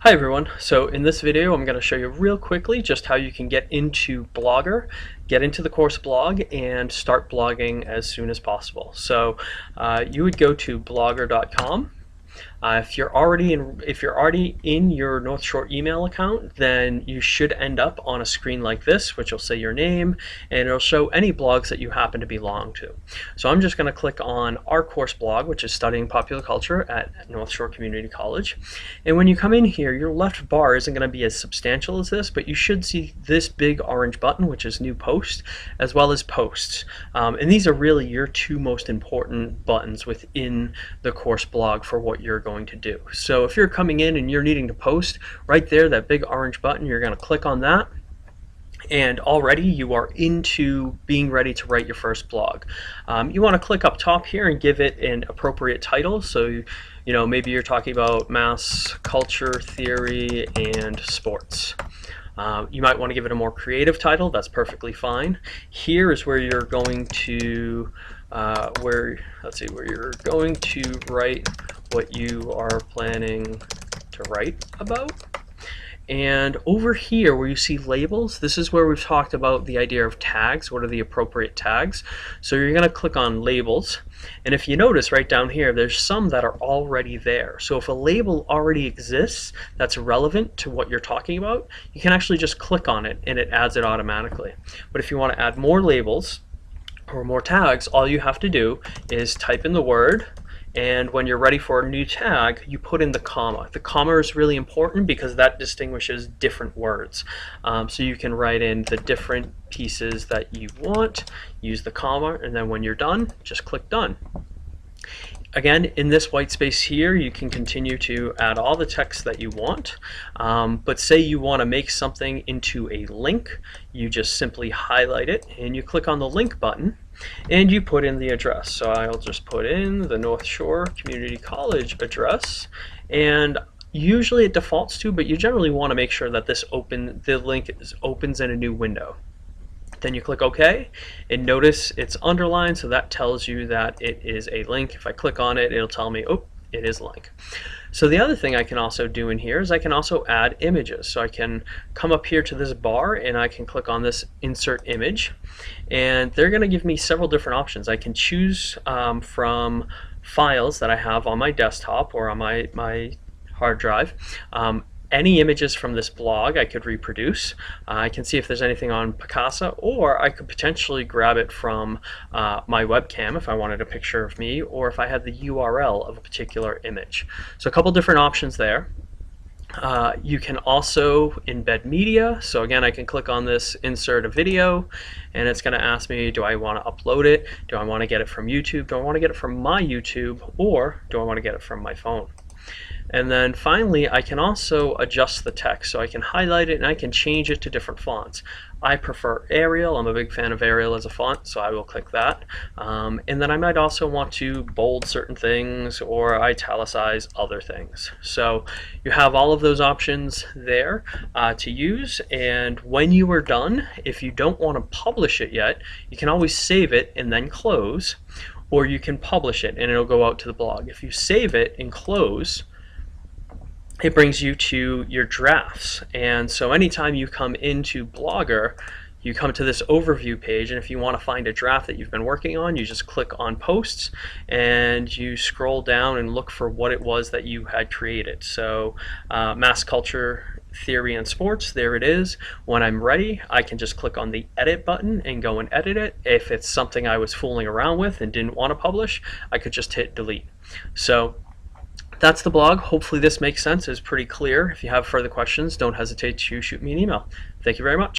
Hi everyone. So in this video I'm going to show you real quickly just how you can get into Blogger, get into the course blog, and start blogging as soon as possible. So you would go to blogger.com. If you're already in your North Shore email account, then you should end up on a screen like this, which will say your name, and it'll show any blogs that you happen to belong to. So I'm just going to click on our course blog, which is studying popular culture at North Shore Community College. And when you come in here, your left bar isn't going to be as substantial as this, but you should see this big orange button, which is new post, as well as posts. And these are really your two most important buttons within the course blog for what you're going to do. So if you're coming in and you're needing to post, right there, that big orange button, you're going to click on that, and already you are into being ready to write your first blog. You want to click up top here and give it an appropriate title. So maybe you're talking about mass, culture, theory, and sports. You might want to give it a more creative title. That's perfectly fine. Here is where you're going to where you're going to write what you are planning to write about. And over here where you see labels, this is where we've talked about the idea of tags. What are the appropriate tags? So you're going to click on labels, and if you notice right down here, there's some that are already there. So if a label already exists that's relevant to what you're talking about, you can actually just click on it and it adds it automatically. But if you want to add more labels or more tags, all you have to do is type in the word, and when you're ready for a new tag, you put in the comma. The comma is really important because that distinguishes different words. So you can write in the different pieces that you want, use the comma, and then when you're done, just click done. Again, in this white space here, you can continue to add all the text that you want, but say you want to make something into a link, you just simply highlight it and you click on the link button and you put in the address. So I'll just put in the North Shore Community College address, and usually it defaults to, but you generally want to make sure that the link opens in a new window. Then you click OK, and notice it's underlined, so that tells you that it is a link. If I click on it, it'll tell me, oh, it is a link. So the other thing I can also do in here is I can also add images. So I can come up here to this bar and I can click on this insert image, and they're going to give me several different options. I can choose from files that I have on my desktop or on my hard drive. Any images from this blog I could reproduce. I can see if there's anything on Picasa, or I could potentially grab it from my webcam if I wanted a picture of me, or if I had the URL of a particular image. So a couple different options there. You can also embed media. So again, I can click on this insert a video, and it's going to ask me, do I want to upload it? Do I want to get it from YouTube? Do I want to get it from my YouTube? Or do I want to get it from my phone? And then finally, I can also adjust the text. So I can highlight it and I can change it to different fonts. I prefer Arial. I'm a big fan of Arial as a font, so I will click that. And then I might also want to bold certain things or italicize other things. So you have all of those options there to use. And when you are done, if you don't want to publish it yet, you can always save it and then close, or you can publish it and it'll go out to the blog. If you save it and close, it brings you to your drafts. And so anytime you come into Blogger, you come to this overview page, and if you want to find a draft that you've been working on, you just click on posts and you scroll down and look for what it was that you had created. So mass, culture, theory, and sports, there it is. When I'm ready, I can just click on the edit button and go and edit it. If it's something I was fooling around with and didn't want to publish, I could just hit delete. So that's the blog. Hopefully this makes sense. It's pretty clear. If you have further questions, don't hesitate to shoot me an email. Thank you very much.